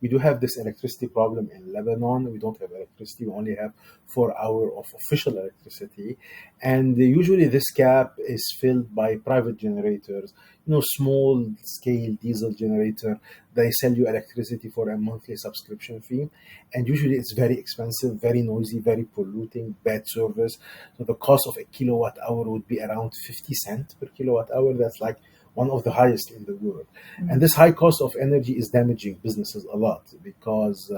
we do have this electricity problem in Lebanon. We don't have electricity. We only have 4 hours of official electricity. And usually this gap is filled by private generators, small scale diesel generator. They sell you electricity for a monthly subscription fee. And usually it's very expensive, very noisy, very polluting, bad service. So the cost of a kilowatt hour would be around 50 cents per kilowatt hour. That's like one of the highest in the world. And this high cost of energy is damaging businesses a lot because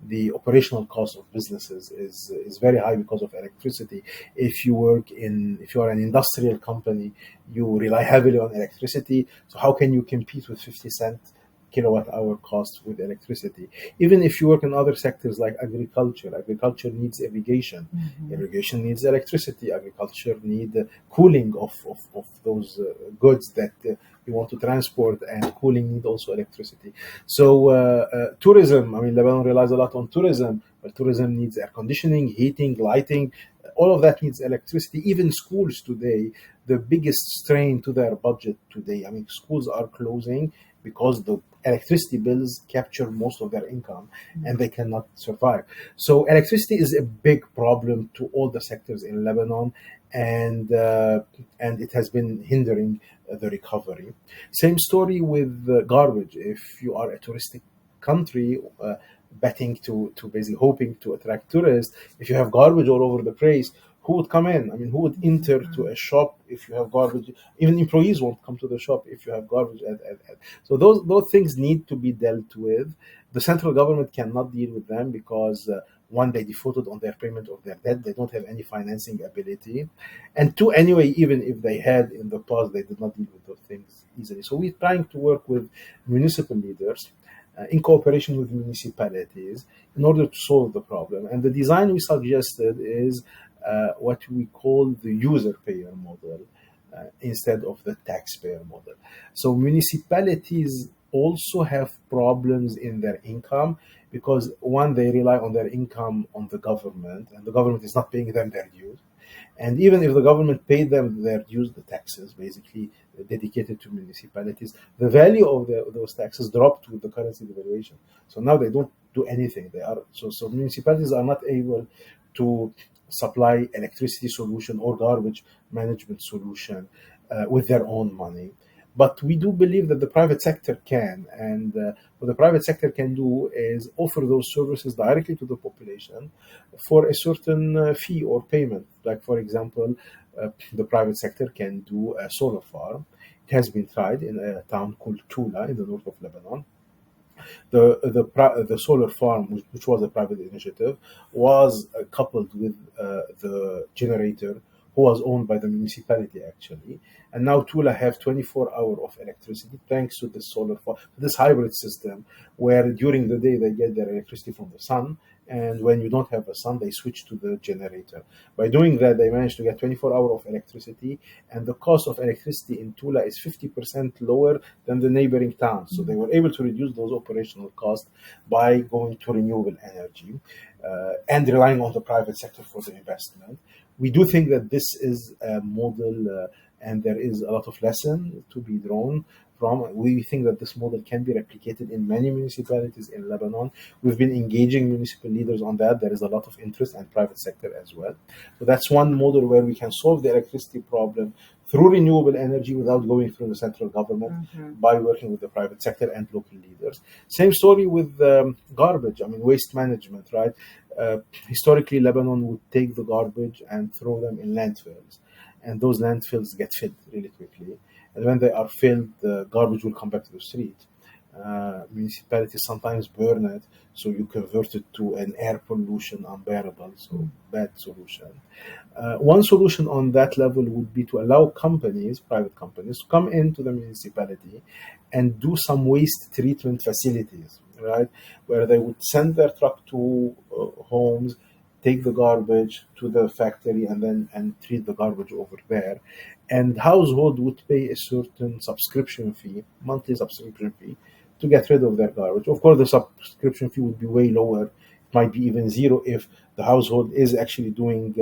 the operational cost of businesses is very high because of electricity. If you are an industrial company, you rely heavily on electricity. So how can you compete with 50-cent kilowatt hour cost with electricity? Even if you work in other sectors like agriculture needs irrigation. Irrigation needs electricity. Agriculture needs cooling of those goods that you want to transport, and cooling need also electricity. So tourism, Lebanon relies a lot on tourism, but tourism needs air conditioning, heating, lighting. All of that needs electricity. Even schools today, the biggest strain to their budget today, schools are closing because the electricity bills capture most of their income and they cannot survive. So electricity is a big problem to all the sectors in Lebanon, and it has been hindering the recovery. Same story with garbage. If you are a touristic country, betting to basically hoping to attract tourists, if you have garbage all over the place, who would come in? Who would enter to a shop if you have garbage? Even employees won't come to the shop if you have garbage. So those things need to be dealt with. The central government cannot deal with them because one, they defaulted on their payment of their debt. They don't have any financing ability. And two, anyway, even if they had in the past, they did not deal with those things easily. So we're trying to work with municipal leaders in cooperation with municipalities in order to solve the problem. And the design we suggested is what we call the user-payer model instead of the taxpayer model. So municipalities also have problems in their income because, one, they rely on their income on the government, and the government is not paying them their dues. And even if the government paid them their dues, the taxes basically dedicated to municipalities, the value of those taxes dropped with the currency devaluation. So now they don't do anything. So municipalities are not able to supply electricity solution or garbage management solution with their own money. But we do believe that the private sector can, and what the private sector can do is offer those services directly to the population for a certain fee or payment. Like, for example, the private sector can do a solar farm. It has been tried in a town called Tula in the north of Lebanon. The solar farm, which was a private initiative, was coupled with the generator, who was owned by the municipality actually. And now Tula have 24 hours of electricity thanks to this solar farm, this hybrid system, where during the day they get their electricity from the sun, and when you don't have the sun, they switch to the generator. By doing that, they managed to get 24 hours of electricity, and the cost of electricity in Tula is 50% lower than the neighboring towns. So they were able to reduce those operational costs by going to renewable energy and relying on the private sector for the investment. We do think that this is a model and there is a lot of lesson to be drawn from. We think that this model can be replicated in many municipalities in Lebanon. We've been engaging municipal leaders on that. There is a lot of interest and private sector as well. So that's one model where we can solve the electricity problem through renewable energy without going through the central government by working with the private sector and local leaders. Same story with garbage, waste management, right? Historically, Lebanon would take the garbage and throw them in landfills. And those landfills get filled really quickly. And when they are filled, the garbage will come back to the street. Municipalities sometimes burn it, so you convert it to an air pollution unbearable, so bad solution. One solution on that level would be to allow private companies, to come into the municipality and do some waste treatment facilities, right? Where they would send their truck to homes, take the garbage to the factory, and treat the garbage over there. And household would pay a certain subscription fee, monthly subscription fee, to get rid of their garbage. Of course, the subscription fee would be way lower. It might be even zero if the household is actually doing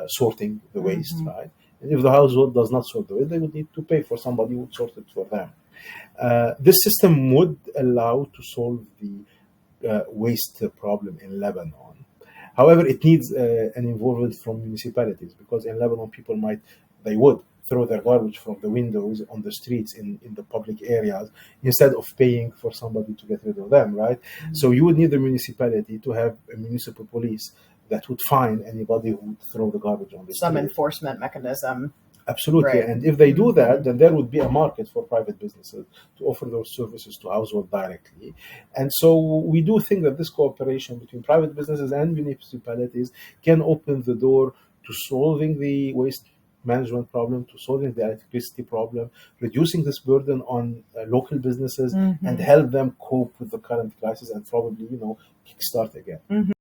sorting the waste, right? And if the household does not sort the waste, they would need to pay for somebody who would sort it for them. This system would allow to solve the waste problem in Lebanon. However, it needs an involvement from municipalities, because in Lebanon, they would throw their garbage from the windows on the streets in the public areas instead of paying for somebody to get rid of them, right? So you would need the municipality to have a municipal police that would fine anybody who would throw the garbage on the Some street. enforcement mechanism. Absolutely. Right. And if they do that, then there would be a market for private businesses to offer those services to households directly. And so we do think that this cooperation between private businesses and municipalities can open the door to solving the waste management problem, to solving the electricity problem, reducing this burden on local businesses, and help them cope with the current crisis and probably, kickstart again.